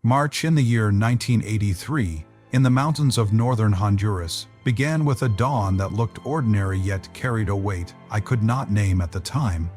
March in the year 1983, in the mountains of northern Honduras, began with a dawn that looked ordinary yet carried a weight I could not name at the time.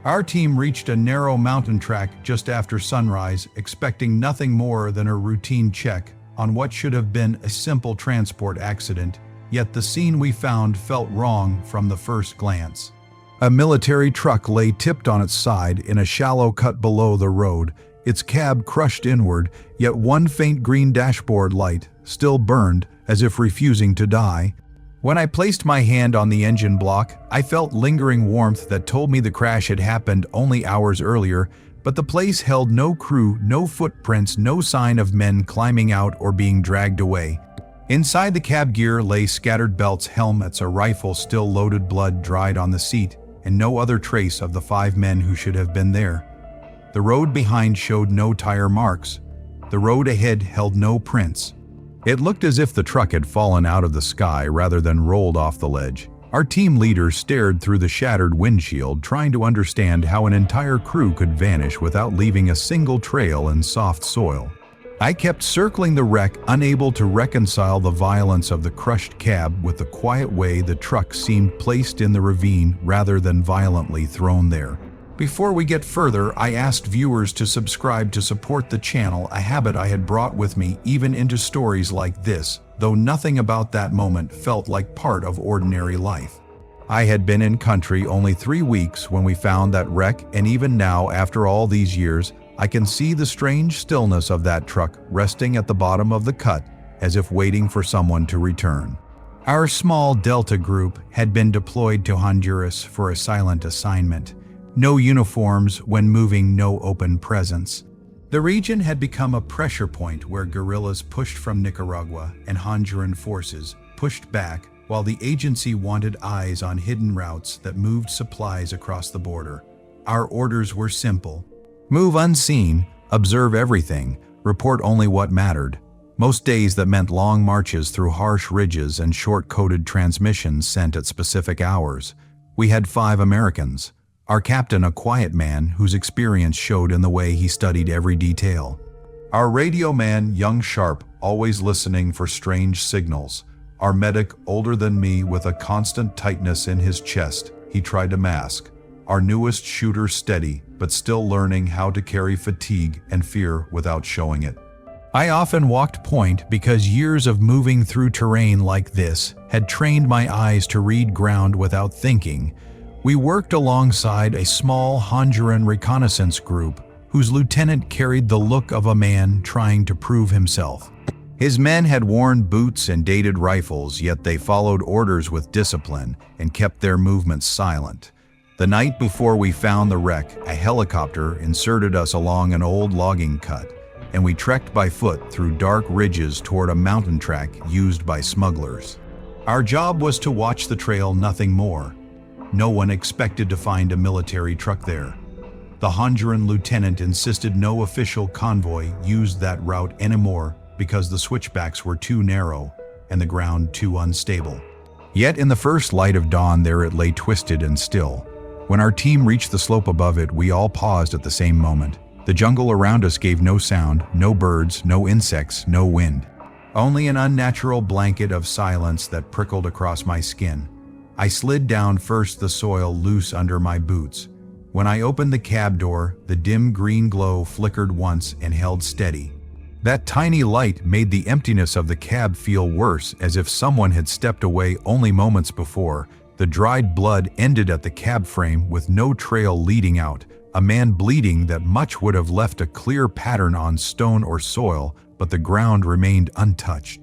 Our team reached a narrow mountain track just after sunrise, expecting nothing more than a routine check on what should have been a simple transport accident, yet the scene we found felt wrong from the first glance. A military truck lay tipped on its side in a shallow cut below the road, its cab crushed inward, yet one faint green dashboard light still burned as if refusing to die. When I placed my hand on the engine block, I felt lingering warmth that told me the crash had happened only hours earlier, but the place held no crew, no footprints, no sign of men climbing out or being dragged away. Inside the cab gear lay scattered belts, helmets, a rifle still loaded, blood dried on the seat, and no other trace of the 5 men who should have been there. The road behind showed no tire marks. The road ahead held no prints. It looked as if the truck had fallen out of the sky rather than rolled off the ledge. Our team leader stared through the shattered windshield, trying to understand how an entire crew could vanish without leaving a single trail in soft soil. I kept circling the wreck, unable to reconcile the violence of the crushed cab with the quiet way the truck seemed placed in the ravine rather than violently thrown there. Before we get further, I asked viewers to subscribe to support the channel, a habit I had brought with me even into stories like this, though nothing about that moment felt like part of ordinary life. I had been in country only 3 weeks when we found that wreck, and even now, after all these years, I can see the strange stillness of that truck resting at the bottom of the cut, as if waiting for someone to return. Our small Delta group had been deployed to Honduras for a silent assignment. No uniforms when moving, no open presence. The region had become a pressure point where guerrillas pushed from Nicaragua and Honduran forces pushed back, while the agency wanted eyes on hidden routes that moved supplies across the border. Our orders were simple: move unseen, observe everything, report only what mattered. Most days that meant long marches through harsh ridges and short-coded transmissions sent at specific hours. We had 5 Americans. Our captain, a quiet man whose experience showed in the way he studied every detail. Our radio man, young sharp, always listening for strange signals. Our medic, older than me, with a constant tightness in his chest he tried to mask. Our newest shooter, steady, but still learning how to carry fatigue and fear without showing it. I often walked point because years of moving through terrain like this had trained my eyes to read ground without thinking. We worked alongside a small Honduran reconnaissance group whose lieutenant carried the look of a man trying to prove himself. His men had worn boots and dated rifles, yet they followed orders with discipline and kept their movements silent. The night before we found the wreck, a helicopter inserted us along an old logging cut, and we trekked by foot through dark ridges toward a mountain track used by smugglers. Our job was to watch the trail, nothing more. No one expected to find a military truck there. The Honduran lieutenant insisted no official convoy used that route anymore because the switchbacks were too narrow and the ground too unstable. Yet in the first light of dawn there it lay, twisted and still. When our team reached the slope above it, we all paused at the same moment. The jungle around us gave no sound, no birds, no insects, no wind. Only an unnatural blanket of silence that prickled across my skin. I slid down first, the soil loose under my boots. When I opened the cab door, the dim green glow flickered once and held steady. That tiny light made the emptiness of the cab feel worse, as if someone had stepped away only moments before. The dried blood ended at the cab frame with no trail leading out. A man bleeding that much would have left a clear pattern on stone or soil, but the ground remained untouched.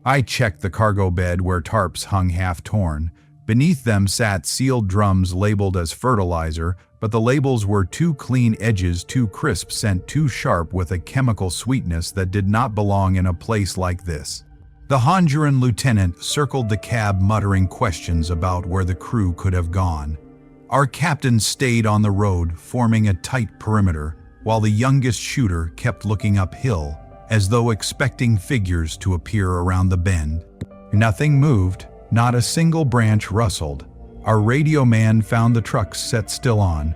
I checked the cargo bed where tarps hung half torn. Beneath them sat sealed drums labeled as fertilizer, but the labels were too clean, edges too crisp, scent too sharp, with a chemical sweetness that did not belong in a place like this. The Honduran lieutenant circled the cab, muttering questions about where the crew could have gone. Our captain stayed on the road, forming a tight perimeter, while the youngest shooter kept looking uphill, as though expecting figures to appear around the bend. Nothing moved. Not a single branch rustled. Our radio man found the truck set still on.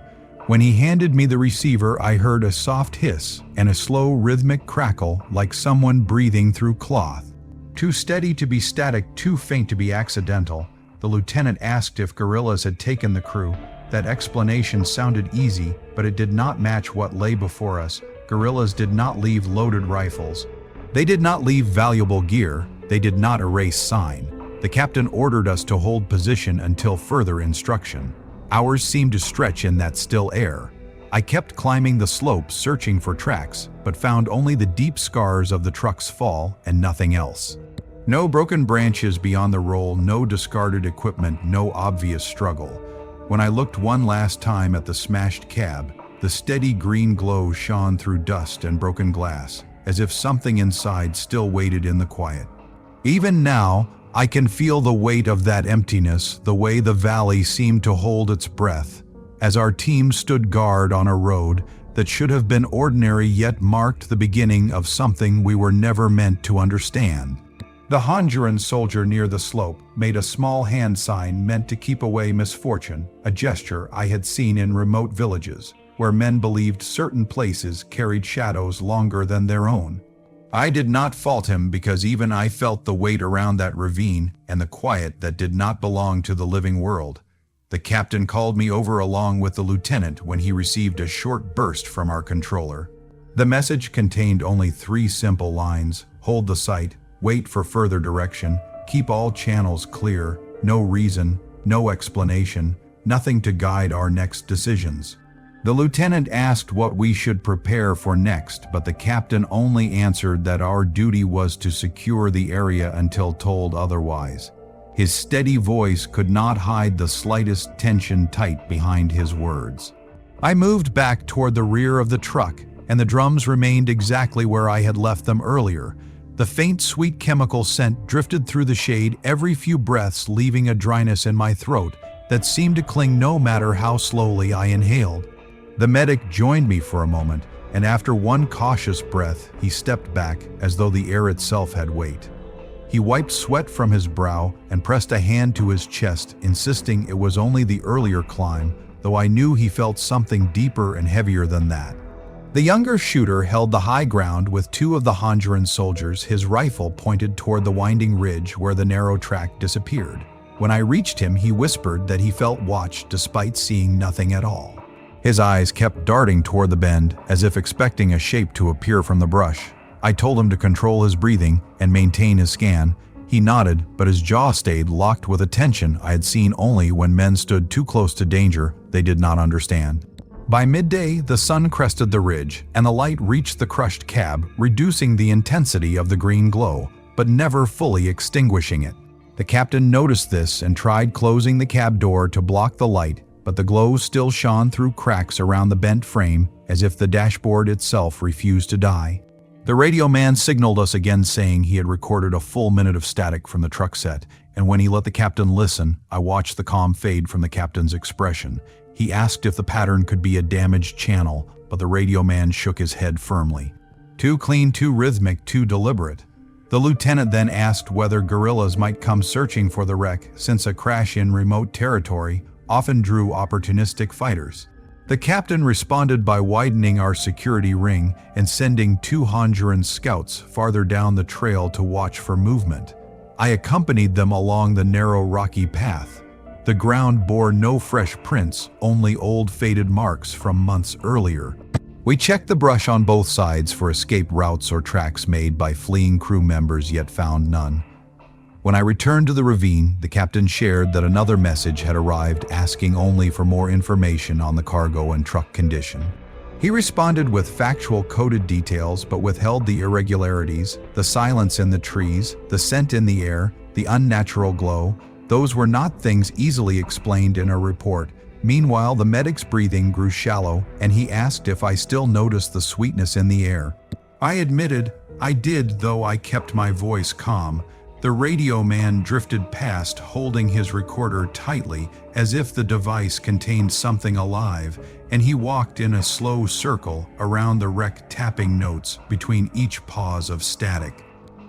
When he handed me the receiver, I heard a soft hiss and a slow rhythmic crackle like someone breathing through cloth. Too steady to be static, too faint to be accidental, the lieutenant asked if guerrillas had taken the crew. That explanation sounded easy, but it did not match what lay before us. Guerrillas did not leave loaded rifles. They did not leave valuable gear. They did not erase sign. The captain ordered us to hold position until further instruction. Hours seemed to stretch in that still air. I kept climbing the slope searching for tracks, but found only the deep scars of the truck's fall and nothing else. No broken branches beyond the roll, no discarded equipment, no obvious struggle. When I looked one last time at the smashed cab, the steady green glow shone through dust and broken glass, as if something inside still waited in the quiet. Even now, I can feel the weight of that emptiness, the way the valley seemed to hold its breath, as our team stood guard on a road that should have been ordinary yet marked the beginning of something we were never meant to understand. The Honduran soldier near the slope made a small hand sign meant to keep away misfortune, a gesture I had seen in remote villages, where men believed certain places carried shadows longer than their own. I did not fault him because even I felt the weight around that ravine and the quiet that did not belong to the living world. The captain called me over along with the lieutenant when he received a short burst from our controller. The message contained only 3 simple lines: hold the site, wait for further direction, keep all channels clear, no reason, no explanation, nothing to guide our next decisions. The lieutenant asked what we should prepare for next, but the captain only answered that our duty was to secure the area until told otherwise. His steady voice could not hide the slightest tension tight behind his words. I moved back toward the rear of the truck, and the drums remained exactly where I had left them earlier. The faint, sweet chemical scent drifted through the shade every few breaths, leaving a dryness in my throat that seemed to cling no matter how slowly I inhaled. The medic joined me for a moment, and after one cautious breath, he stepped back as though the air itself had weight. He wiped sweat from his brow and pressed a hand to his chest, insisting it was only the earlier climb, though I knew he felt something deeper and heavier than that. The younger shooter held the high ground with 2 of the Honduran soldiers, his rifle pointed toward the winding ridge where the narrow track disappeared. When I reached him, he whispered that he felt watched despite seeing nothing at all. His eyes kept darting toward the bend, as if expecting a shape to appear from the brush. I told him to control his breathing and maintain his scan. He nodded, but his jaw stayed locked with a tension I had seen only when men stood too close to danger they did not understand. By midday, the sun crested the ridge, and the light reached the crushed cab, reducing the intensity of the green glow, but never fully extinguishing it. The captain noticed this and tried closing the cab door to block the light, but the glow still shone through cracks around the bent frame, as if the dashboard itself refused to die. The radio man signaled us again, saying he had recorded a full minute of static from the truck set, and when he let the captain listen, I watched the calm fade from the captain's expression. He asked if the pattern could be a damaged channel, but the radio man shook his head firmly. Too clean, too rhythmic, too deliberate. The lieutenant then asked whether guerrillas might come searching for the wreck, since a crash in remote territory often drew opportunistic fighters. The captain responded by widening our security ring and sending 2 Honduran scouts farther down the trail to watch for movement. I accompanied them along the narrow rocky path. The ground bore no fresh prints, only old faded marks from months earlier. We checked the brush on both sides for escape routes or tracks made by fleeing crew members, yet found none. When I returned to the ravine, the captain shared that another message had arrived asking only for more information on the cargo and truck condition. He responded with factual coded details but withheld the irregularities, the silence in the trees, the scent in the air, the unnatural glow. Those were not things easily explained in a report. Meanwhile, the medic's breathing grew shallow, and he asked if I still noticed the sweetness in the air. I admitted I did, though I kept my voice calm. The radio man drifted past, holding his recorder tightly as if the device contained something alive, and he walked in a slow circle around the wreck, tapping notes between each pause of static.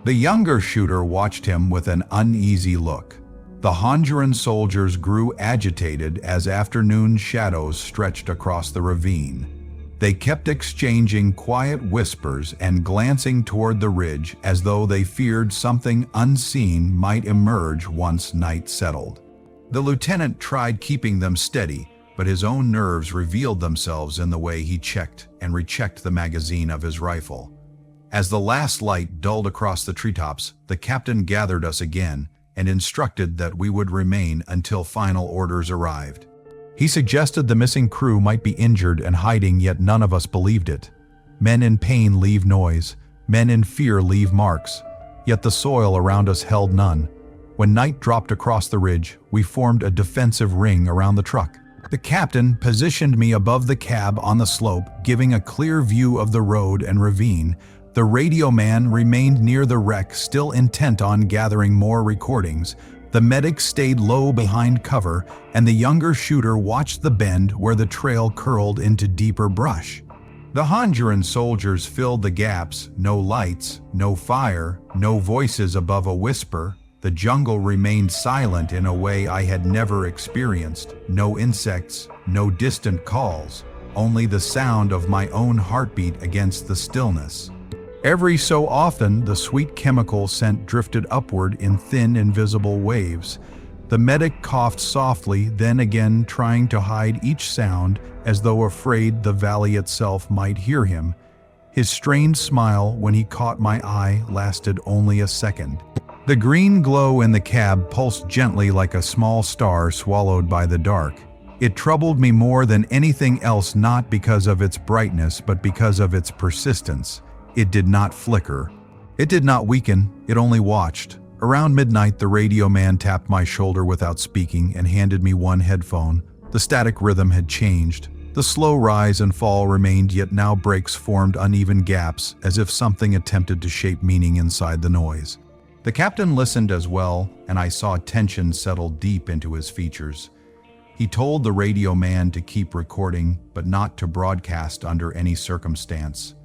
The younger shooter watched him with an uneasy look. The Honduran soldiers grew agitated as afternoon shadows stretched across the ravine. They kept exchanging quiet whispers and glancing toward the ridge as though they feared something unseen might emerge once night settled. The lieutenant tried keeping them steady, but his own nerves revealed themselves in the way he checked and rechecked the magazine of his rifle. As the last light dulled across the treetops, the captain gathered us again and instructed that we would remain until final orders arrived. He suggested the missing crew might be injured and hiding, yet none of us believed it. Men in pain leave noise, men in fear leave marks, yet the soil around us held none. When night dropped across the ridge, we formed a defensive ring around the truck. The captain positioned me above the cab on the slope, giving a clear view of the road and ravine. The radio man remained near the wreck, still intent on gathering more recordings. The medic stayed low behind cover, and the younger shooter watched the bend where the trail curled into deeper brush. The Honduran soldiers filled the gaps. No lights, no fire, no voices above a whisper. The jungle remained silent in a way I had never experienced. No insects, no distant calls, only the sound of my own heartbeat against the stillness. Every so often, the sweet chemical scent drifted upward in thin, invisible waves. The medic coughed softly, then again trying to hide each sound as though afraid the valley itself might hear him. His strained smile when he caught my eye lasted only a second. The green glow in the cab pulsed gently like a small star swallowed by the dark. It troubled me more than anything else, not because of its brightness, but because of its persistence. It did not flicker. It did not weaken, it only watched. Around midnight, the radio man tapped my shoulder without speaking and handed me one headphone. The static rhythm had changed. The slow rise and fall remained, yet now breaks formed uneven gaps, as if something attempted to shape meaning inside the noise. The captain listened as well, and I saw tension settle deep into his features. He told the radio man to keep recording, but not to broadcast under any circumstance.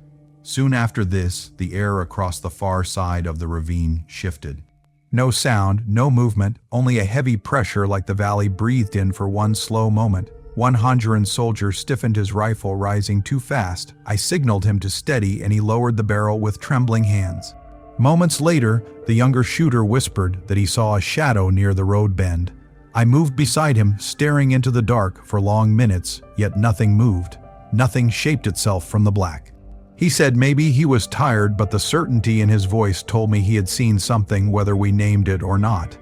Soon after this, the air across the far side of the ravine shifted. No sound, no movement, only a heavy pressure like the valley breathed in for one slow moment. One Honduran soldier stiffened his rifle, rising too fast. I signaled him to steady, and he lowered the barrel with trembling hands. Moments later, the younger shooter whispered that he saw a shadow near the road bend. I moved beside him, staring into the dark for long minutes, yet nothing moved. Nothing shaped itself from the black. He said maybe he was tired, but the certainty in his voice told me he had seen something, whether we named it or not.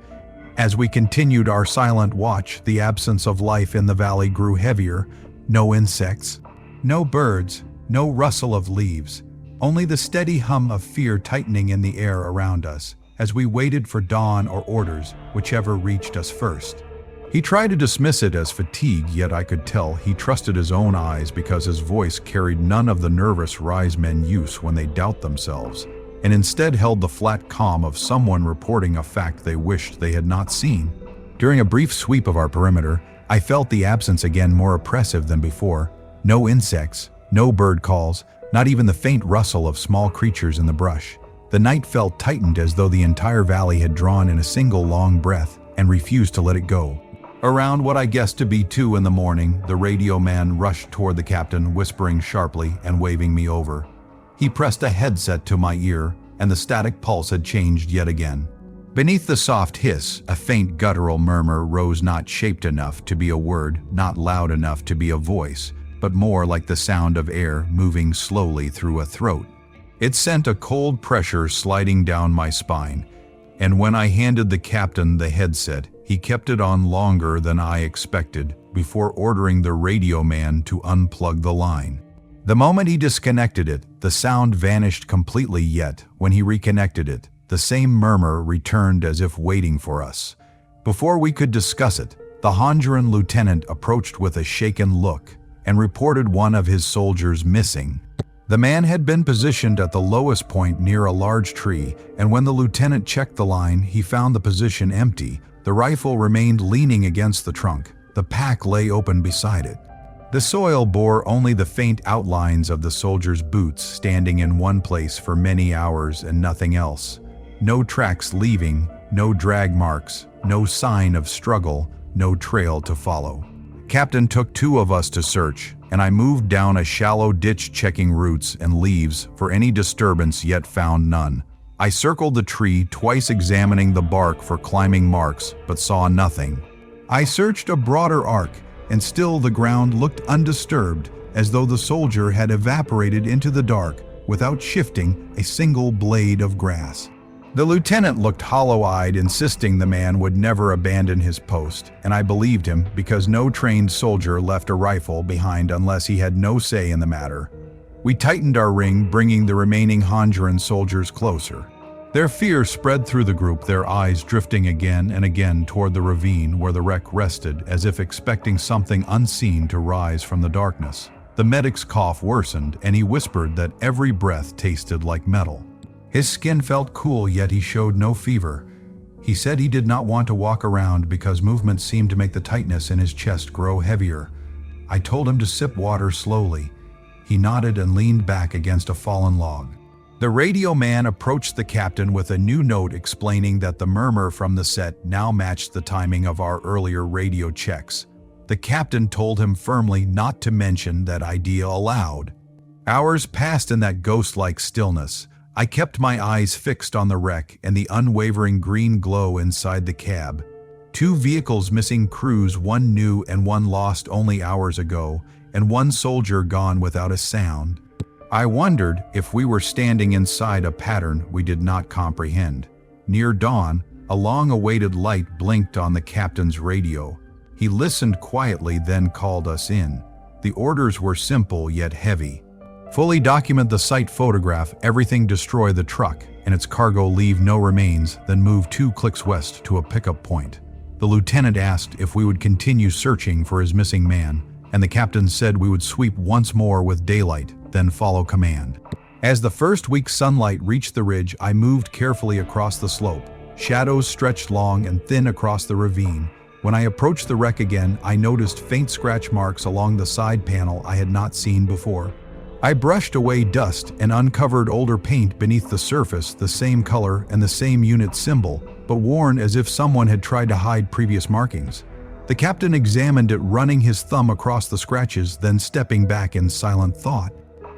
As we continued our silent watch, the absence of life in the valley grew heavier. No insects, no birds, no rustle of leaves, only the steady hum of fear tightening in the air around us as we waited for dawn or orders, whichever reached us first. He tried to dismiss it as fatigue, yet I could tell he trusted his own eyes because his voice carried none of the nervous rise men use when they doubt themselves, and instead held the flat calm of someone reporting a fact they wished they had not seen. During a brief sweep of our perimeter, I felt the absence again more oppressive than before. No insects, no bird calls, not even the faint rustle of small creatures in the brush. The night felt tightened as though the entire valley had drawn in a single long breath and refused to let it go. Around what I guessed to be 2 in the morning, the radio man rushed toward the captain, whispering sharply and waving me over. He pressed a headset to my ear, and the static pulse had changed yet again. Beneath the soft hiss, a faint guttural murmur rose, not shaped enough to be a word, not loud enough to be a voice, but more like the sound of air moving slowly through a throat. It sent a cold pressure sliding down my spine, and when I handed the captain the headset, he kept it on longer than I expected before ordering the radio man to unplug the line. The moment he disconnected it, the sound vanished completely, yet when he reconnected it, the same murmur returned as if waiting for us. Before we could discuss it, the Honduran lieutenant approached with a shaken look and reported one of his soldiers missing. The man had been positioned at the lowest point near a large tree, and when the lieutenant checked the line, he found the position empty. The rifle remained leaning against the trunk. The pack lay open beside it. The soil bore only the faint outlines of the soldier's boots standing in one place for many hours and nothing else. No tracks leaving, no drag marks, no sign of struggle, no trail to follow. Captain took 2 of us to search, and I moved down a shallow ditch checking roots and leaves for any disturbance, yet found none. I circled the tree, twice examining the bark for climbing marks, but saw nothing. I searched a broader arc, and still the ground looked undisturbed, as though the soldier had evaporated into the dark without shifting a single blade of grass. The lieutenant looked hollow-eyed, insisting the man would never abandon his post, and I believed him because no trained soldier left a rifle behind unless he had no say in the matter. We tightened our ring, bringing the remaining Honduran soldiers closer. Their fear spread through the group, their eyes drifting again and again toward the ravine where the wreck rested, as if expecting something unseen to rise from the darkness. The medic's cough worsened, and he whispered that every breath tasted like metal. His skin felt cool, yet he showed no fever. He said he did not want to walk around because movement seemed to make the tightness in his chest grow heavier. I told him to sip water slowly. He nodded and leaned back against a fallen log. The radio man approached the captain with a new note explaining that the murmur from the set now matched the timing of our earlier radio checks. The captain told him firmly not to mention that idea aloud. Hours passed in that ghost-like stillness. I kept my eyes fixed on the wreck and the unwavering green glow inside the cab. 2 vehicles missing crews, one new and one lost only hours ago, and one soldier gone without a sound. I wondered if we were standing inside a pattern we did not comprehend. Near dawn, a long-awaited light blinked on the captain's radio. He listened quietly, then called us in. The orders were simple yet heavy. Fully document the site, photograph everything, destroy the truck and its cargo, leave no remains, then move 2 clicks west to a pickup point. The lieutenant asked if we would continue searching for his missing man, and the captain said we would sweep once more with daylight, then follow command. As the first weak sunlight reached the ridge, I moved carefully across the slope. Shadows stretched long and thin across the ravine. When I approached the wreck again, I noticed faint scratch marks along the side panel I had not seen before. I brushed away dust and uncovered older paint beneath the surface, the same color and the same unit symbol, but worn as if someone had tried to hide previous markings. The captain examined it, running his thumb across the scratches, then stepping back in silent thought.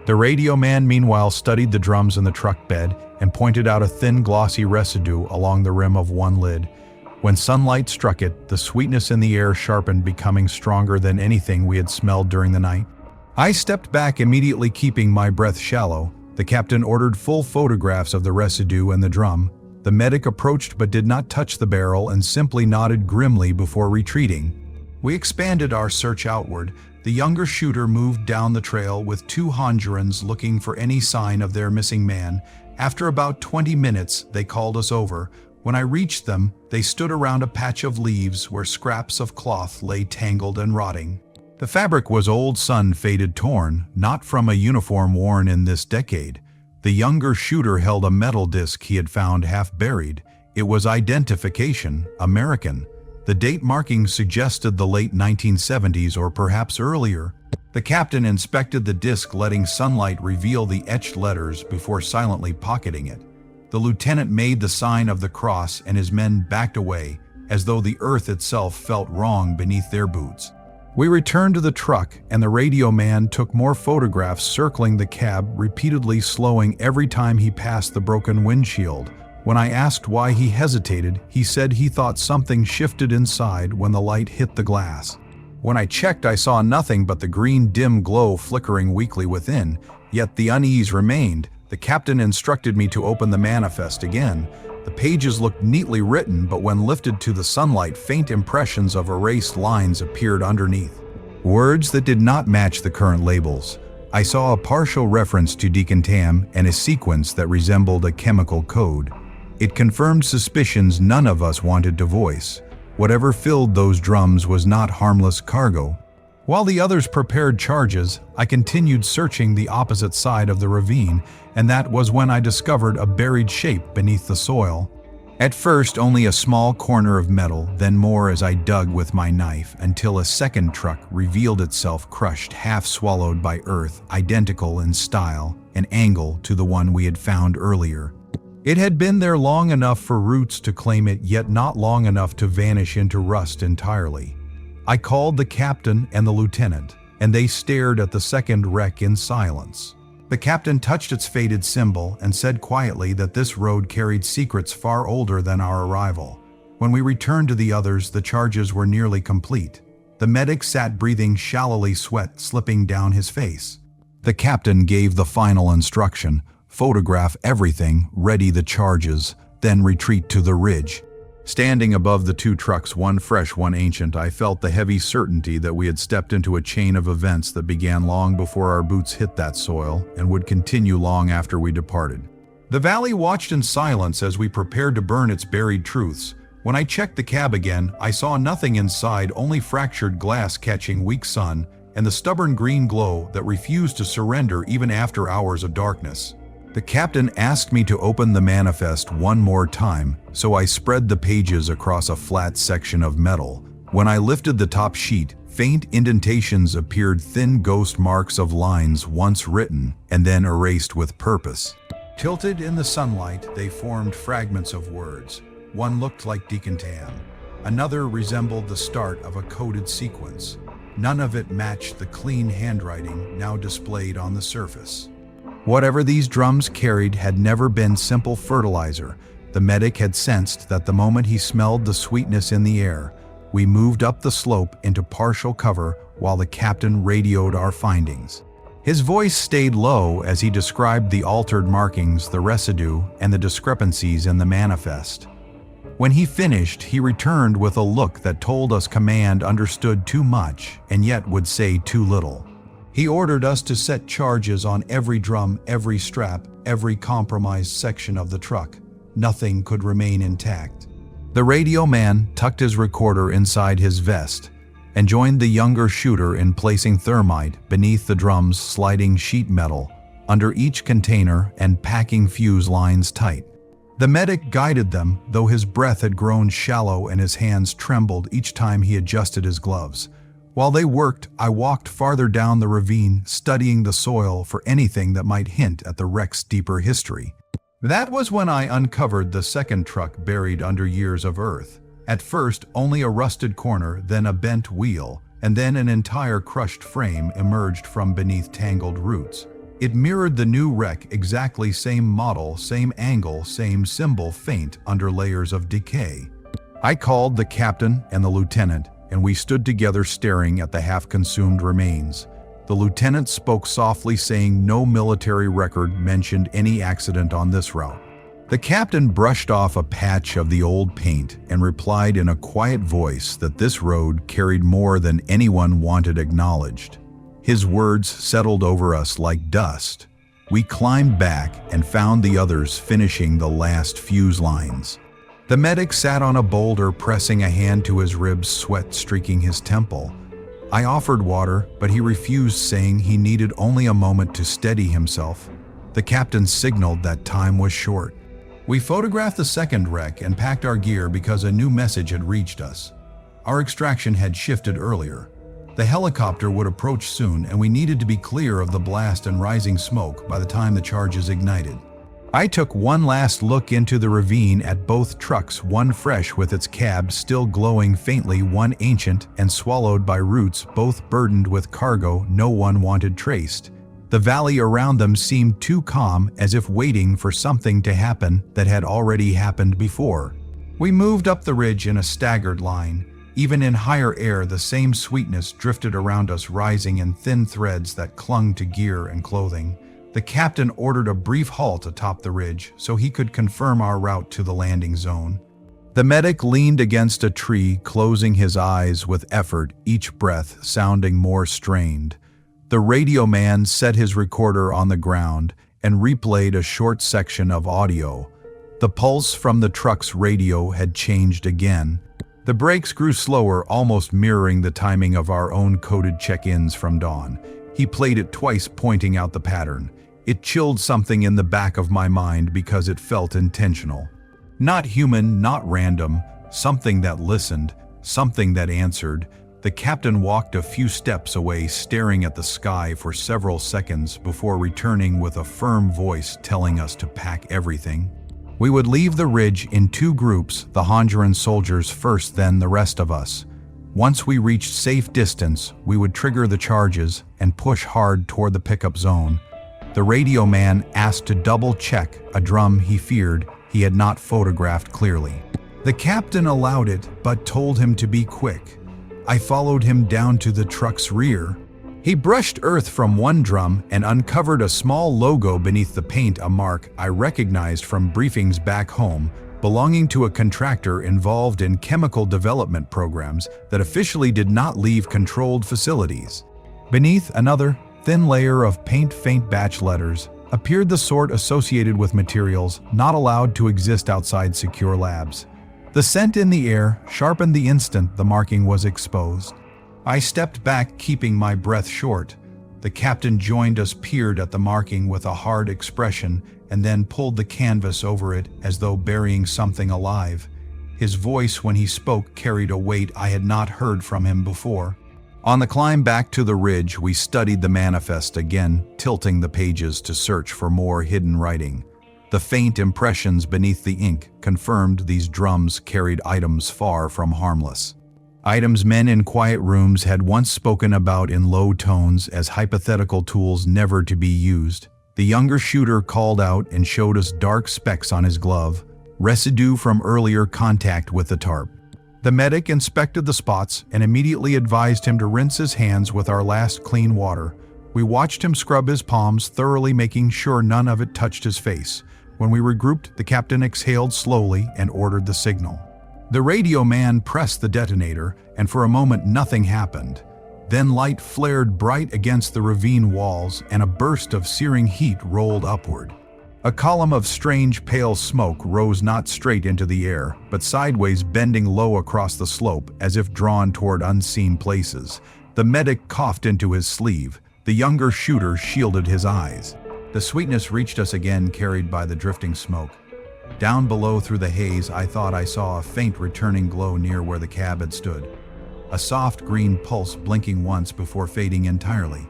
The radio man, meanwhile, studied the drums in the truck bed and pointed out a thin, glossy residue along the rim of one lid. When sunlight struck it, the sweetness in the air sharpened, becoming stronger than anything we had smelled during the night. I stepped back, immediately keeping my breath shallow. The captain ordered full photographs of the residue and the drum. The medic approached but did not touch the barrel and simply nodded grimly before retreating. We expanded our search outward. The younger shooter moved down the trail with 2 Hondurans looking for any sign of their missing man. After about 20 minutes, they called us over. When I reached them, they stood around a patch of leaves where scraps of cloth lay tangled and rotting. The fabric was old, sun-faded, torn, not from a uniform worn in this decade. The younger shooter held a metal disc he had found half buried. It was identification, American. The date marking suggested the late 1970s or perhaps earlier. The captain inspected the disc, letting sunlight reveal the etched letters before silently pocketing it. The lieutenant made the sign of the cross and his men backed away, as though the earth itself felt wrong beneath their boots. We returned to the truck, and the radio man took more photographs, circling the cab, repeatedly slowing every time he passed the broken windshield. When I asked why he hesitated, he said he thought something shifted inside when the light hit the glass. When I checked, I saw nothing but the green dim glow flickering weakly within, yet the unease remained. The captain instructed me to open the manifest again. The pages looked neatly written, but when lifted to the sunlight, faint impressions of erased lines appeared underneath. Words that did not match the current labels. I saw a partial reference to decontam and a sequence that resembled a chemical code. It confirmed suspicions none of us wanted to voice. Whatever filled those drums was not harmless cargo. While the others prepared charges, I continued searching the opposite side of the ravine, and that was when I discovered a buried shape beneath the soil. At first, only a small corner of metal, then more as I dug with my knife, until a second truck revealed itself, crushed, half swallowed by earth, identical in style and angle to the one we had found earlier. It had been there long enough for roots to claim it, yet not long enough to vanish into rust entirely. I called the captain and the lieutenant, and they stared at the second wreck in silence. The captain touched its faded symbol and said quietly that this road carried secrets far older than our arrival. When we returned to the others, the charges were nearly complete. The medic sat breathing shallowly, sweat slipping down his face. The captain gave the final instruction: photograph everything, ready the charges, then retreat to the ridge. Standing above the two trucks, one fresh, one ancient, I felt the heavy certainty that we had stepped into a chain of events that began long before our boots hit that soil and would continue long after we departed. The valley watched in silence as we prepared to burn its buried truths. When I checked the cab again, I saw nothing inside, only fractured glass catching weak sun and the stubborn green glow that refused to surrender even after hours of darkness. The captain asked me to open the manifest one more time, so I spread the pages across a flat section of metal. When I lifted the top sheet, faint indentations appeared, thin ghost marks of lines once written and then erased with purpose. Tilted in the sunlight, they formed fragments of words. One looked like decantam. Another resembled the start of a coded sequence. None of it matched the clean handwriting now displayed on the surface. Whatever these drums carried had never been simple fertilizer. The medic had sensed that the moment he smelled the sweetness in the air. We moved up the slope into partial cover while the captain radioed our findings. His voice stayed low as he described the altered markings, the residue, and the discrepancies in the manifest. When he finished, he returned with a look that told us command understood too much and yet would say too little. He ordered us to set charges on every drum, every strap, every compromised section of the truck. Nothing could remain intact. The radio man tucked his recorder inside his vest and joined the younger shooter in placing thermite beneath the drum's sliding sheet metal, under each container, and packing fuse lines tight. The medic guided them, though his breath had grown shallow and his hands trembled each time he adjusted his gloves. While they worked, I walked farther down the ravine, studying the soil for anything that might hint at the wreck's deeper history. That was when I uncovered the second truck buried under years of earth. At first, only a rusted corner, then a bent wheel, and then an entire crushed frame emerged from beneath tangled roots. It mirrored the new wreck, exactly same model, same angle, same symbol, faint under layers of decay. I called the captain and the lieutenant, and we stood together staring at the half-consumed remains. The lieutenant spoke softly, saying no military record mentioned any accident on this route. The captain brushed off a patch of the old paint and replied in a quiet voice that this road carried more than anyone wanted acknowledged. His words settled over us like dust. We climbed back and found the others finishing the last fuse lines. The medic sat on a boulder, pressing a hand to his ribs, sweat streaking his temple. I offered water, but he refused, saying he needed only a moment to steady himself. The captain signaled that time was short. We photographed the second wreck and packed our gear because a new message had reached us. Our extraction had shifted earlier. The helicopter would approach soon, and we needed to be clear of the blast and rising smoke by the time the charges ignited. I took one last look into the ravine at both trucks, one fresh with its cab still glowing faintly, one ancient and swallowed by roots, both burdened with cargo no one wanted traced. The valley around them seemed too calm, as if waiting for something to happen that had already happened before. We moved up the ridge in a staggered line. Even in higher air, the same sweetness drifted around us, rising in thin threads that clung to gear and clothing. The captain ordered a brief halt atop the ridge so he could confirm our route to the landing zone. The medic leaned against a tree, closing his eyes with effort, each breath sounding more strained. The radio man set his recorder on the ground and replayed a short section of audio. The pulse from the truck's radio had changed again. The brakes grew slower, almost mirroring the timing of our own coded check-ins from dawn. He played it twice, pointing out the pattern. It chilled something in the back of my mind because it felt intentional. Not human, not random, something that listened, something that answered. The captain walked a few steps away, staring at the sky for several seconds before returning with a firm voice telling us to pack everything. We would leave the ridge in two groups, the Honduran soldiers first, then the rest of us. Once we reached safe distance, we would trigger the charges and push hard toward the pickup zone. The radio man asked to double-check a drum he feared he had not photographed clearly. The captain allowed it, but told him to be quick. I followed him down to the truck's rear. He brushed earth from one drum and uncovered a small logo beneath the paint, a mark I recognized from briefings back home, belonging to a contractor involved in chemical development programs that officially did not leave controlled facilities. Beneath, another thin layer of paint, faint batch letters, appeared the sort associated with materials not allowed to exist outside secure labs. The scent in the air sharpened the instant the marking was exposed. I stepped back, keeping my breath short. The captain joined us, peered at the marking with a hard expression, and then pulled the canvas over it as though burying something alive. His voice, when he spoke, carried a weight I had not heard from him before. On the climb back to the ridge, we studied the manifest again, tilting the pages to search for more hidden writing. The faint impressions beneath the ink confirmed these drums carried items far from harmless. Items men in quiet rooms had once spoken about in low tones as hypothetical tools never to be used. The younger shooter called out and showed us dark specks on his glove, residue from earlier contact with the tarp. The medic inspected the spots and immediately advised him to rinse his hands with our last clean water. We watched him scrub his palms thoroughly, making sure none of it touched his face. When we regrouped, the captain exhaled slowly and ordered the signal. The radio man pressed the detonator, and for a moment nothing happened. Then light flared bright against the ravine walls, and a burst of searing heat rolled upward. A column of strange pale smoke rose not straight into the air, but sideways, bending low across the slope as if drawn toward unseen places. The medic coughed into his sleeve. The younger shooter shielded his eyes. The sweetness reached us again, carried by the drifting smoke. Down below through the haze, I thought I saw a faint returning glow near where the cab had stood. A soft green pulse blinking once before fading entirely.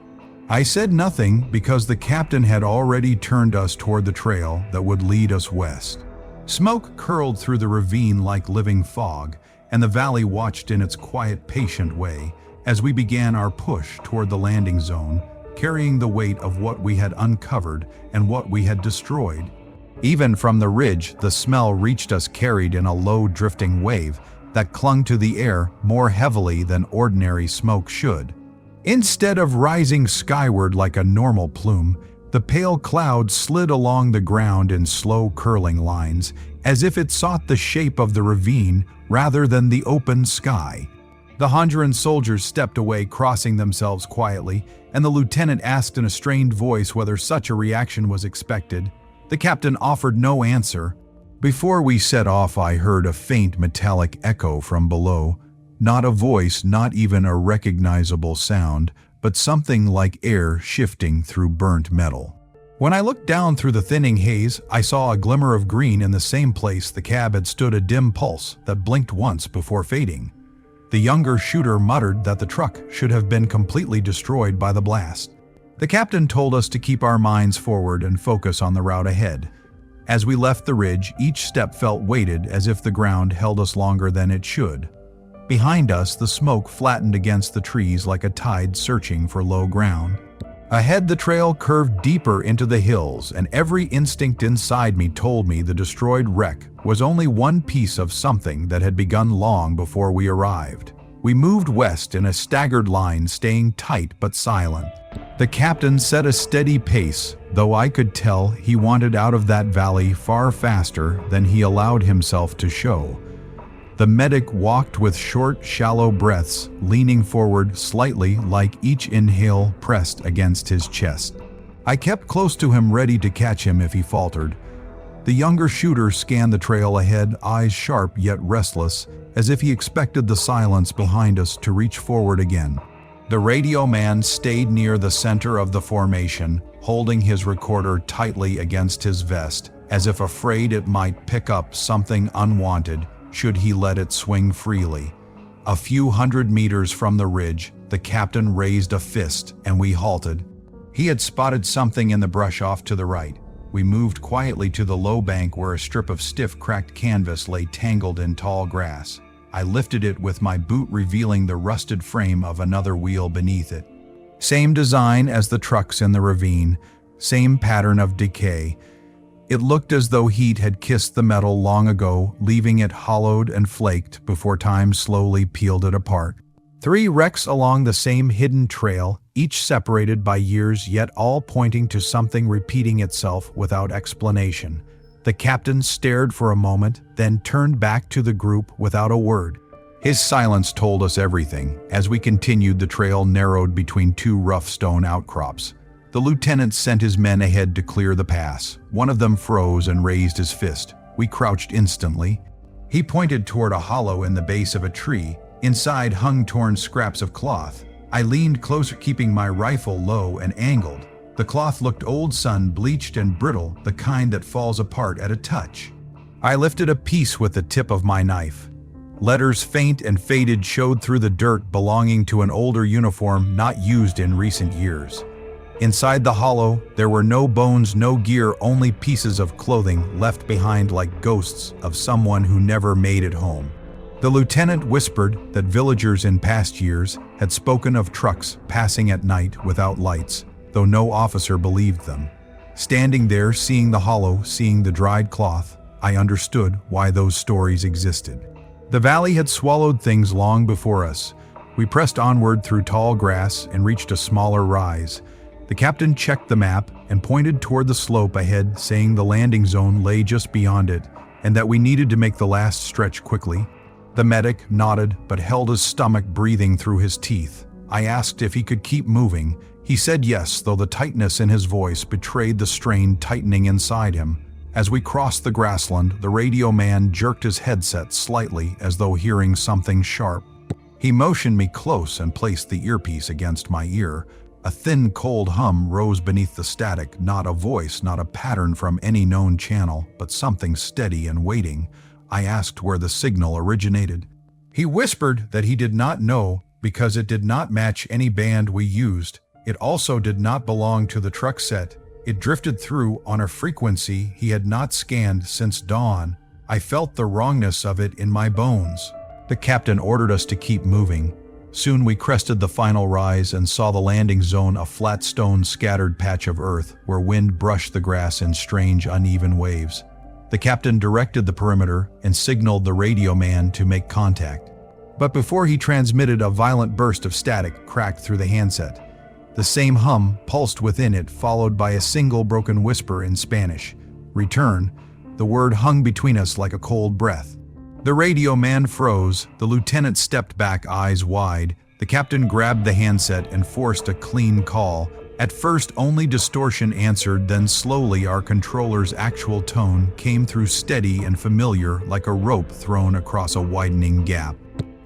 I said nothing because the captain had already turned us toward the trail that would lead us west. Smoke curled through the ravine like living fog, and the valley watched in its quiet, patient way as we began our push toward the landing zone, carrying the weight of what we had uncovered and what we had destroyed. Even from the ridge, the smell reached us, carried in a low drifting wave that clung to the air more heavily than ordinary smoke should. Instead of rising skyward like a normal plume, the pale cloud slid along the ground in slow curling lines, as if it sought the shape of the ravine rather than the open sky. The Honduran soldiers stepped away, crossing themselves quietly, and the lieutenant asked in a strained voice whether such a reaction was expected. The captain offered no answer. Before we set off, I heard a faint metallic echo from below. Not a voice, not even a recognizable sound, but something like air shifting through burnt metal. When I looked down through the thinning haze, I saw a glimmer of green in the same place the cab had stood, a dim pulse that blinked once before fading. The younger shooter muttered that the truck should have been completely destroyed by the blast. The captain told us to keep our minds forward and focus on the route ahead. As we left the ridge, each step felt weighted, as if the ground held us longer than it should. Behind us, the smoke flattened against the trees like a tide searching for low ground. Ahead, the trail curved deeper into the hills, and every instinct inside me told me the destroyed wreck was only one piece of something that had begun long before we arrived. We moved west in a staggered line, staying tight but silent. The captain set a steady pace, though I could tell he wanted out of that valley far faster than he allowed himself to show. The medic walked with short, shallow breaths, leaning forward slightly, like each inhale pressed against his chest. I kept close to him, ready to catch him if he faltered. The younger shooter scanned the trail ahead, eyes sharp yet restless, as if he expected the silence behind us to reach forward again. The radio man stayed near the center of the formation, holding his recorder tightly against his vest, as if afraid it might pick up something unwanted should he let it swing freely. A few hundred meters from the ridge, the captain raised a fist and we halted. He had spotted something in the brush off to the right. we moved quietly to the low bank where a strip of stiff, cracked canvas lay tangled in tall grass. I lifted it with my boot, revealing the rusted frame of another wheel beneath it. Same design as the trucks in the ravine, same pattern of decay. It looked as though heat had kissed the metal long ago, leaving it hollowed and flaked before time slowly peeled it apart. 3 wrecks along the same hidden trail, each separated by years, yet all pointing to something repeating itself without explanation. The captain stared for a moment, then turned back to the group without a word. His silence told us everything. As we continued, the trail narrowed between 2 rough stone outcrops. The lieutenant sent his men ahead to clear the pass. One of them froze and raised his fist. We crouched instantly. He pointed toward a hollow in the base of a tree. Inside hung torn scraps of cloth. I leaned closer, keeping my rifle low and angled. The cloth looked old, sun-bleached and brittle, the kind that falls apart at a touch. I lifted a piece with the tip of my knife. Letters, faint and faded, showed through the dirt, belonging to an older uniform not used in recent years. Inside the hollow, there were no bones, no gear, only pieces of clothing left behind like ghosts of someone who never made it home. The lieutenant whispered that villagers in past years had spoken of trucks passing at night without lights, though no officer believed them. Standing there, seeing the hollow, seeing the dried cloth, I understood why those stories existed. The valley had swallowed things long before us. We pressed onward through tall grass and reached a smaller rise. The captain checked the map and pointed toward the slope ahead, saying the landing zone lay just beyond it and that we needed to make the last stretch quickly. The medic nodded but held his stomach, breathing through his teeth. I asked if he could keep moving. He said yes, though the tightness in his voice betrayed the strain tightening inside him. As we crossed the grassland, the radio man jerked his headset slightly as though hearing something sharp. He motioned me close and placed the earpiece against my ear. A thin, cold hum rose beneath the static, not a voice, not a pattern from any known channel, but something steady and waiting. I asked where the signal originated. He whispered that he did not know because it did not match any band we used. It also did not belong to the truck set. It drifted through on a frequency he had not scanned since dawn. I felt the wrongness of it in my bones. The captain ordered us to keep moving. Soon we crested the final rise and saw the landing zone, a flat stone scattered patch of earth where wind brushed the grass in strange uneven waves. The captain directed the perimeter and signaled the radio man to make contact. But before he transmitted, a violent burst of static cracked through the handset. The same hum pulsed within it, followed by a single broken whisper in Spanish. Return. The word hung between us like a cold breath. The radio man froze. The lieutenant stepped back, eyes wide. The captain grabbed the handset and forced a clean call. At first, only distortion answered, then slowly our controller's actual tone came through, steady and familiar, like a rope thrown across a widening gap.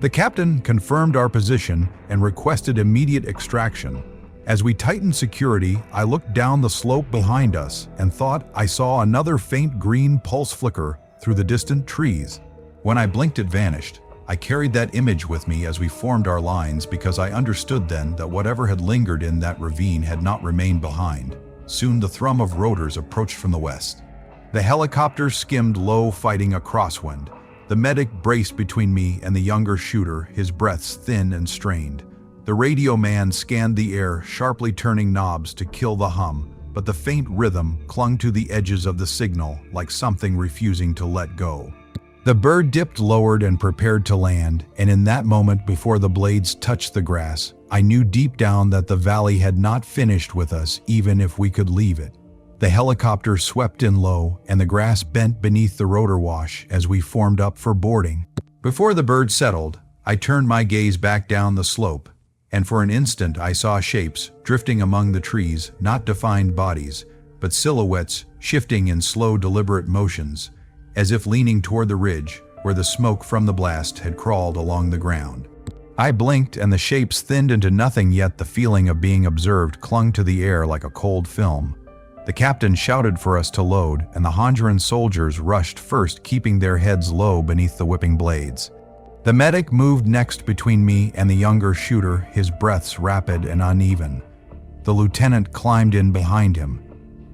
The captain confirmed our position and requested immediate extraction. As we tightened security, I looked down the slope behind us and thought I saw another faint green pulse flicker through the distant trees. When I blinked, it vanished. I carried that image with me as we formed our lines because I understood then that whatever had lingered in that ravine had not remained behind. Soon the thrum of rotors approached from the west. The helicopter skimmed low, fighting a crosswind. The medic braced between me and the younger shooter, his breaths thin and strained. The radio man scanned the air, sharply turning knobs to kill the hum, but the faint rhythm clung to the edges of the signal like something refusing to let go. The bird dipped lowered and prepared to land, and in that moment, before the blades touched the grass, I knew deep down that the valley had not finished with us, even if we could leave it. The helicopter swept in low, and the grass bent beneath the rotor wash as we formed up for boarding. Before the bird settled, I turned my gaze back down the slope, and for an instant I saw shapes drifting among the trees, not defined bodies, but silhouettes shifting in slow, deliberate motions, as if leaning toward the ridge where the smoke from the blast had crawled along the ground. I blinked and the shapes thinned into nothing, yet the feeling of being observed clung to the air like a cold film. The captain shouted for us to load, and the Honduran soldiers rushed first, keeping their heads low beneath the whipping blades. The medic moved next between me and the younger shooter, his breaths rapid and uneven. The lieutenant climbed in behind him.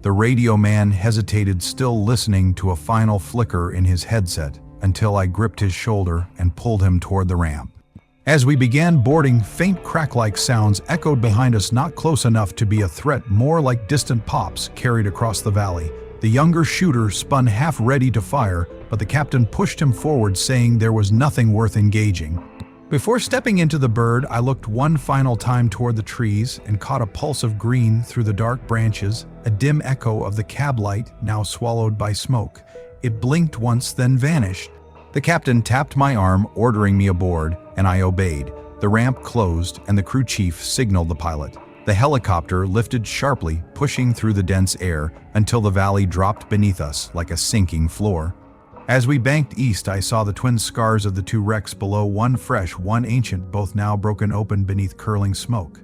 The radio man hesitated, still listening to a final flicker in his headset, until I gripped his shoulder and pulled him toward the ramp. As we began boarding, faint crack-like sounds echoed behind us, not close enough to be a threat, more like distant pops carried across the valley. The younger shooter spun half ready to fire, but the captain pushed him forward, saying there was nothing worth engaging. Before stepping into the bird, I looked one final time toward the trees and caught a pulse of green through the dark branches, a dim echo of the cab light now swallowed by smoke. It blinked once, then vanished. The captain tapped my arm, ordering me aboard, and I obeyed. The ramp closed, and the crew chief signaled the pilot. The helicopter lifted sharply, pushing through the dense air until the valley dropped beneath us like a sinking floor. As we banked east, I saw the twin scars of the two wrecks below, one fresh, one ancient, both now broken open beneath curling smoke.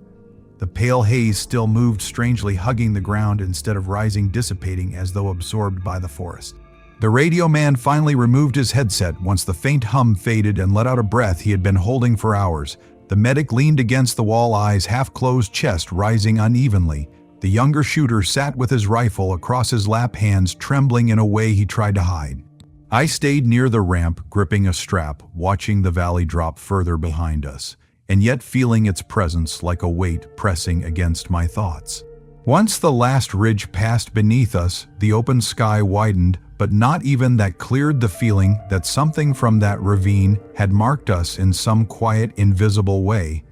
The pale haze still moved strangely, hugging the ground instead of rising, dissipating as though absorbed by the forest. The radio man finally removed his headset once the faint hum faded and let out a breath he had been holding for hours. The medic leaned against the wall, eyes half-closed, chest rising unevenly. The younger shooter sat with his rifle across his lap, hands trembling in a way he tried to hide. I stayed near the ramp, gripping a strap, watching the valley drop further behind us, and yet feeling its presence like a weight pressing against my thoughts. Once the last ridge passed beneath us, the open sky widened, but not even that cleared the feeling that something from that ravine had marked us in some quiet, invisible way.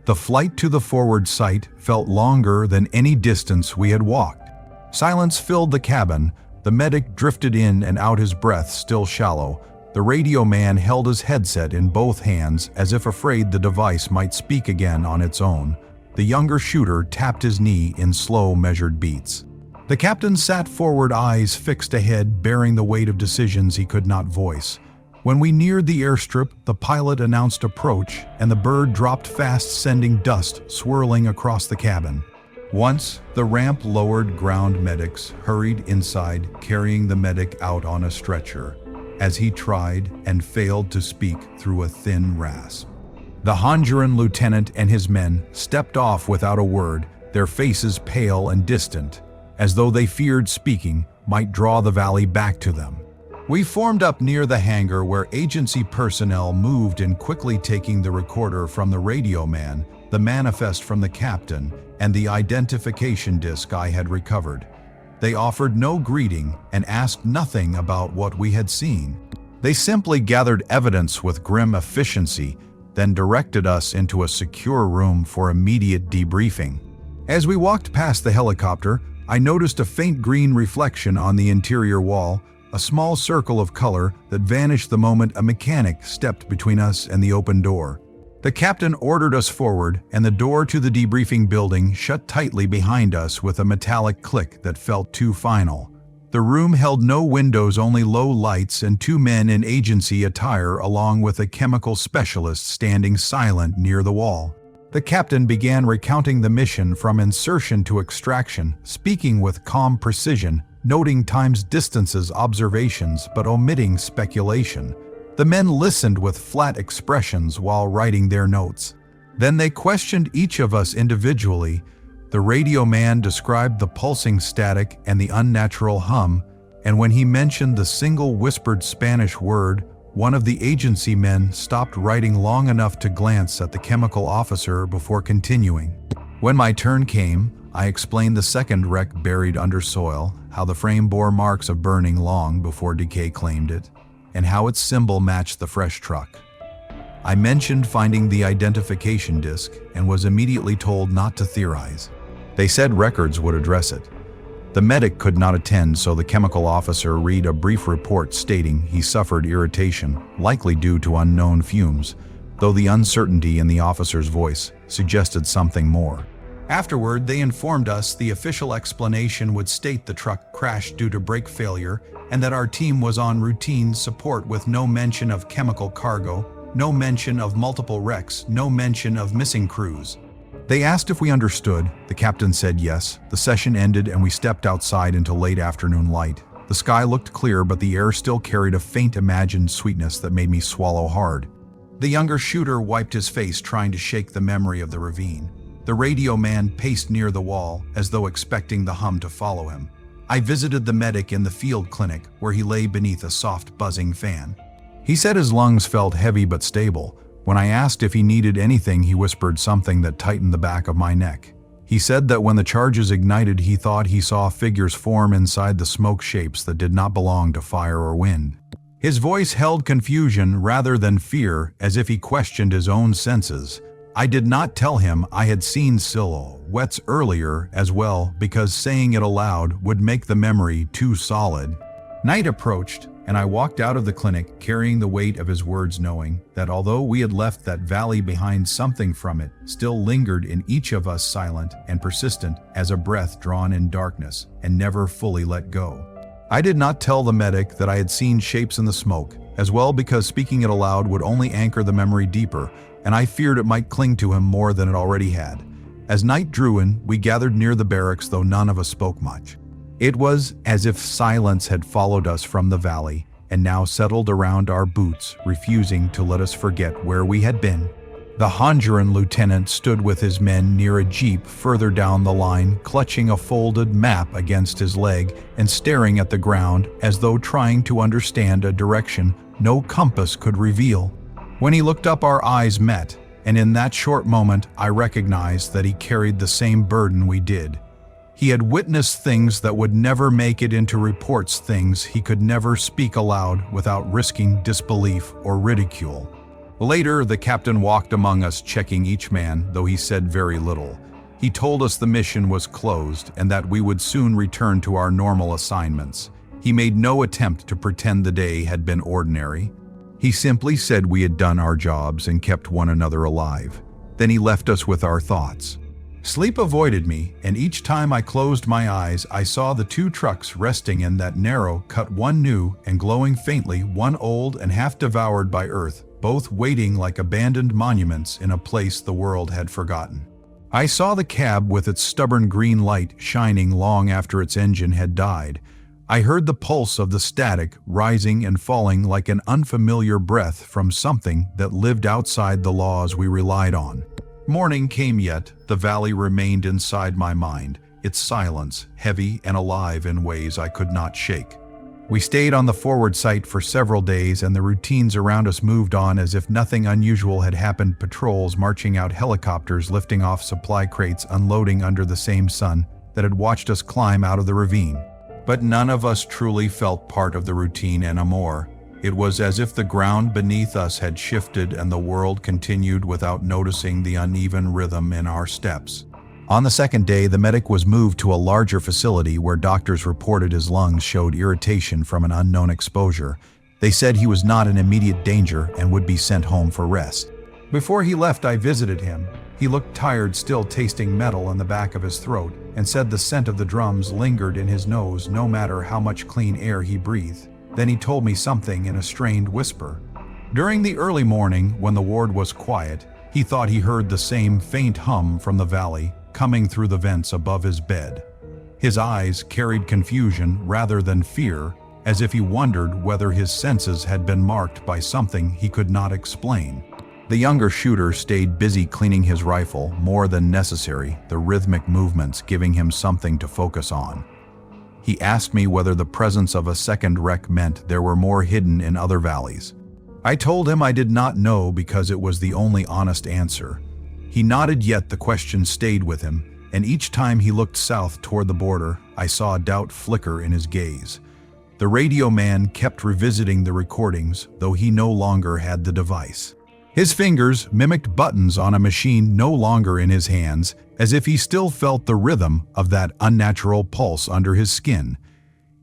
The flight to the forward site felt longer than any distance we had walked. Silence filled the cabin. The medic drifted in and out, his breath still shallow. The radio man held his headset in both hands, as if afraid the device might speak again on its own. The younger shooter tapped his knee in slow, measured beats. The captain sat forward, eyes fixed ahead, bearing the weight of decisions he could not voice. When we neared the airstrip, the pilot announced approach, and the bird dropped fast, sending dust swirling across the cabin. Once the ramp lowered, ground medics hurried inside, carrying the medic out on a stretcher, as he tried and failed to speak through a thin rasp. The Honduran lieutenant and his men stepped off without a word, their faces pale and distant, as though they feared speaking might draw the valley back to them. We formed up near the hangar where agency personnel moved in, quickly taking the recorder from the radio man, the manifest from the captain, and the identification disc I had recovered. They offered no greeting and asked nothing about what we had seen. They simply gathered evidence with grim efficiency, then directed us into a secure room for immediate debriefing. As we walked past the helicopter, I noticed a faint green reflection on the interior wall, a small circle of color that vanished the moment a mechanic stepped between us and the open door. The captain ordered us forward, and the door to the debriefing building shut tightly behind us with a metallic click that felt too final. The room held no windows, only low lights, and two men in agency attire along with a chemical specialist standing silent near the wall. The captain began recounting the mission from insertion to extraction, speaking with calm precision, noting times, distances, observations, but omitting speculation. The men listened with flat expressions while writing their notes. Then they questioned each of us individually. The radio man described the pulsing static and the unnatural hum, and when he mentioned the single whispered Spanish word, one of the agency men stopped writing long enough to glance at the chemical officer before continuing. When my turn came, I explained the second wreck buried under soil, how the frame bore marks of burning long before decay claimed it, and how its symbol matched the fresh truck. I mentioned finding the identification disc and was immediately told not to theorize. They said records would address it. The medic could not attend, so the chemical officer read a brief report stating he suffered irritation, likely due to unknown fumes, though the uncertainty in the officer's voice suggested something more. Afterward, they informed us the official explanation would state the truck crashed due to brake failure and that our team was on routine support, with no mention of chemical cargo, no mention of multiple wrecks, no mention of missing crews. They asked if we understood. The captain said yes. The session ended and we stepped outside into late afternoon light. The sky looked clear, but the air still carried a faint imagined sweetness that made me swallow hard. The younger shooter wiped his face, trying to shake the memory of the ravine. The radio man paced near the wall, as though expecting the hum to follow him. I visited the medic in the field clinic where he lay beneath a soft buzzing fan. He said his lungs felt heavy but stable. When I asked if he needed anything, he whispered something that tightened the back of my neck. He said that when the charges ignited, he thought he saw figures form inside the smoke shapes that did not belong to fire or wind. His voice held confusion rather than fear, as if he questioned his own senses. I did not tell him I had seen silhouettes earlier as well, because saying it aloud would make the memory too solid. Night approached, and I walked out of the clinic carrying the weight of his words, knowing that although we had left that valley behind, something from it still lingered in each of us, silent and persistent as a breath drawn in darkness and never fully let go. I did not tell the medic that I had seen shapes in the smoke, as well because speaking it aloud would only anchor the memory deeper, and I feared it might cling to him more than it already had. As night drew in, we gathered near the barracks, though none of us spoke much. It was as if silence had followed us from the valley and now settled around our boots, refusing to let us forget where we had been. The Honduran lieutenant stood with his men near a jeep further down the line, clutching a folded map against his leg and staring at the ground as though trying to understand a direction no compass could reveal. When he looked up, our eyes met, and in that short moment I recognized that he carried the same burden we did. He had witnessed things that would never make it into reports, things he could never speak aloud without risking disbelief or ridicule. Later, the captain walked among us, checking each man, though he said very little. He told us the mission was closed and that we would soon return to our normal assignments. He made no attempt to pretend the day had been ordinary. He simply said we had done our jobs and kept one another alive. Then he left us with our thoughts. Sleep avoided me, and each time I closed my eyes, I saw the two trucks resting in that narrow cut, one new and glowing faintly, one old and half devoured by earth, both waiting like abandoned monuments in a place the world had forgotten. I saw the cab with its stubborn green light shining long after its engine had died. I heard the pulse of the static rising and falling like an unfamiliar breath from something that lived outside the laws we relied on. Morning came, yet the valley remained inside my mind, its silence heavy and alive in ways I could not shake. We stayed on the forward site for several days, and the routines around us moved on as if nothing unusual had happened. Patrols marching out, helicopters lifting off supply crates, unloading under the same sun that had watched us climb out of the ravine. But none of us truly felt part of the routine anymore. It was as if the ground beneath us had shifted and the world continued without noticing the uneven rhythm in our steps. On the second day, the medic was moved to a larger facility where doctors reported his lungs showed irritation from an unknown exposure. They said he was not in immediate danger and would be sent home for rest. Before he left, I visited him. He looked tired, still tasting metal in the back of his throat, and said the scent of the drums lingered in his nose no matter how much clean air he breathed. Then he told me something in a strained whisper. During the early morning, when the ward was quiet, he thought he heard the same faint hum from the valley coming through the vents above his bed. His eyes carried confusion rather than fear, as if he wondered whether his senses had been marked by something he could not explain. The younger shooter stayed busy cleaning his rifle, more than necessary, the rhythmic movements giving him something to focus on. He asked me whether the presence of a second wreck meant there were more hidden in other valleys. I told him I did not know because it was the only honest answer. He nodded, yet the question stayed with him, and each time he looked south toward the border, I saw doubt flicker in his gaze. The radio man kept revisiting the recordings, though he no longer had the device. His fingers mimicked buttons on a machine no longer in his hands, as if he still felt the rhythm of that unnatural pulse under his skin.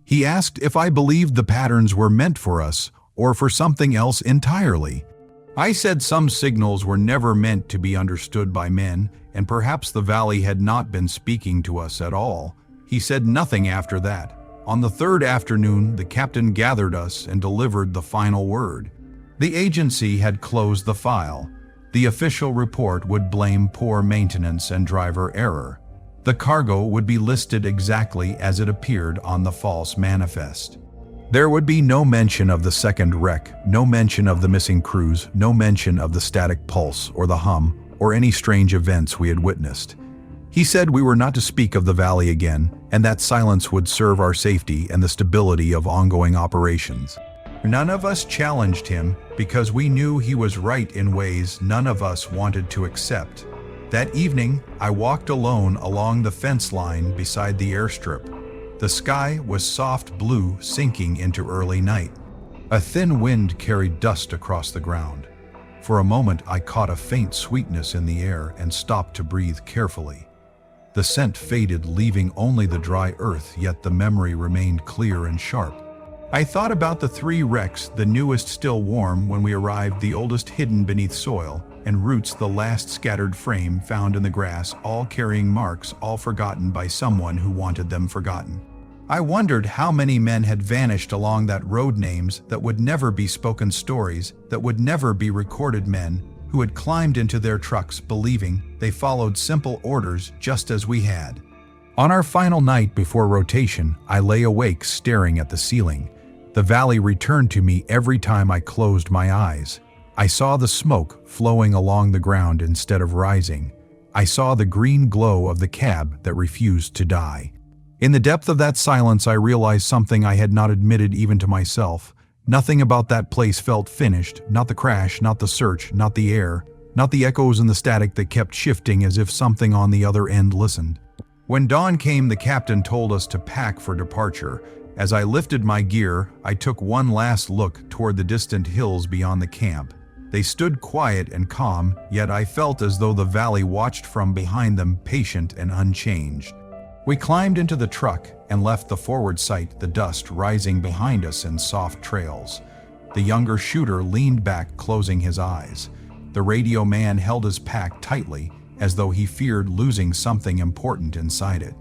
He asked if I believed the patterns were meant for us or for something else entirely. I said some signals were never meant to be understood by men, and perhaps the valley had not been speaking to us at all. He said nothing after that. On the third afternoon, the captain gathered us and delivered the final word. The agency had closed the file. The official report would blame poor maintenance and driver error. The cargo would be listed exactly as it appeared on the false manifest. There would be no mention of the second wreck, no mention of the missing crews, no mention of the static pulse or the hum or any strange events we had witnessed. He said we were not to speak of the valley again, and that silence would serve our safety and the stability of ongoing operations. None of us challenged him because we knew he was right in ways none of us wanted to accept. That evening, I walked alone along the fence line beside the airstrip. The sky was soft blue, sinking into early night. A thin wind carried dust across the ground. For a moment, I caught a faint sweetness in the air and stopped to breathe carefully. The scent faded, leaving only the dry earth, yet the memory remained clear and sharp. I thought about the 3 wrecks, the newest still warm when we arrived, the oldest hidden beneath soil, and Roots, the last scattered frame found in the grass, all carrying marks, all forgotten by someone who wanted them forgotten. I wondered how many men had vanished along that road, names that would never be spoken, stories that would never be recorded, men who had climbed into their trucks believing they followed simple orders just as we had. On our final night before rotation, I lay awake staring at the ceiling. The valley returned to me every time I closed my eyes. I saw the smoke flowing along the ground instead of rising. I saw the green glow of the cab that refused to die. In the depth of that silence, I realized something I had not admitted even to myself. Nothing about that place felt finished, not the crash, not the search, not the air, not the echoes and the static that kept shifting as if something on the other end listened. When dawn came, the captain told us to pack for departure. As I lifted my gear, I took one last look toward the distant hills beyond the camp. They stood quiet and calm, yet I felt as though the valley watched from behind them, patient and unchanged. We climbed into the truck and left the forward sight, the dust rising behind us in soft trails. The younger shooter leaned back, closing his eyes. The radio man held his pack tightly, as though he feared losing something important inside it.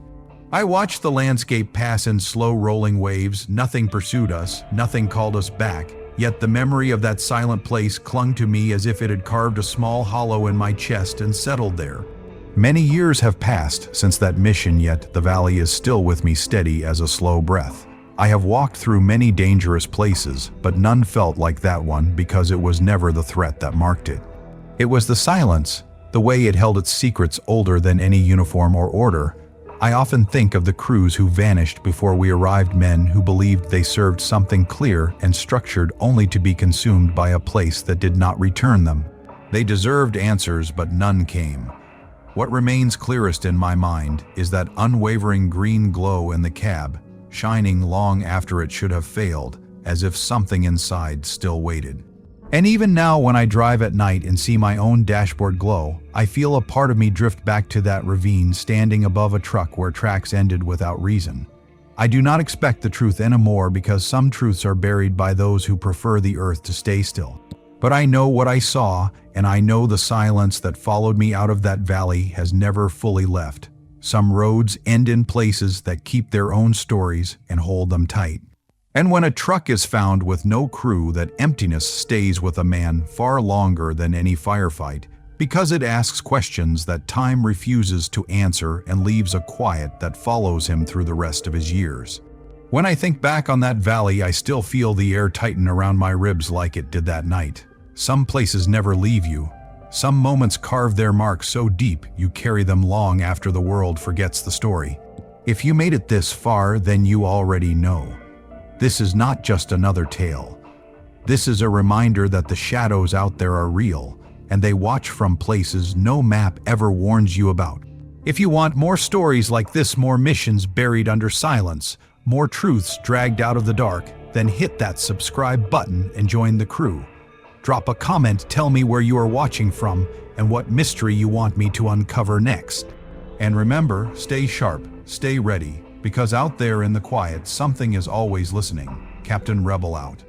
I watched the landscape pass in slow rolling waves. Nothing pursued us, nothing called us back, yet the memory of that silent place clung to me as if it had carved a small hollow in my chest and settled there. Many years have passed since that mission, yet the valley is still with me, steady as a slow breath. I have walked through many dangerous places, but none felt like that one because it was never the threat that marked it. It was the silence, the way it held its secrets older than any uniform or order. I often think of the crews who vanished before we arrived, men who believed they served something clear and structured only to be consumed by a place that did not return them. They deserved answers, but none came. What remains clearest in my mind is that unwavering green glow in the cab, shining long after it should have failed, as if something inside still waited. And even now, when I drive at night and see my own dashboard glow, I feel a part of me drift back to that ravine, standing above a truck where tracks ended without reason. I do not expect the truth anymore, because some truths are buried by those who prefer the earth to stay still. But I know what I saw, and I know the silence that followed me out of that valley has never fully left. Some roads end in places that keep their own stories and hold them tight. And when a truck is found with no crew, that emptiness stays with a man far longer than any firefight, because it asks questions that time refuses to answer and leaves a quiet that follows him through the rest of his years. When I think back on that valley, I still feel the air tighten around my ribs like it did that night. Some places never leave you. Some moments carve their mark so deep you carry them long after the world forgets the story. If you made it this far, then you already know. This is not just another tale. This is a reminder that the shadows out there are real, and they watch from places no map ever warns you about. If you want more stories like this, more missions buried under silence, more truths dragged out of the dark, then hit that subscribe button and join the crew. Drop a comment, tell me where you are watching from and what mystery you want me to uncover next. And remember, stay sharp, stay ready, because out there in the quiet, something is always listening. Captain Rebel out.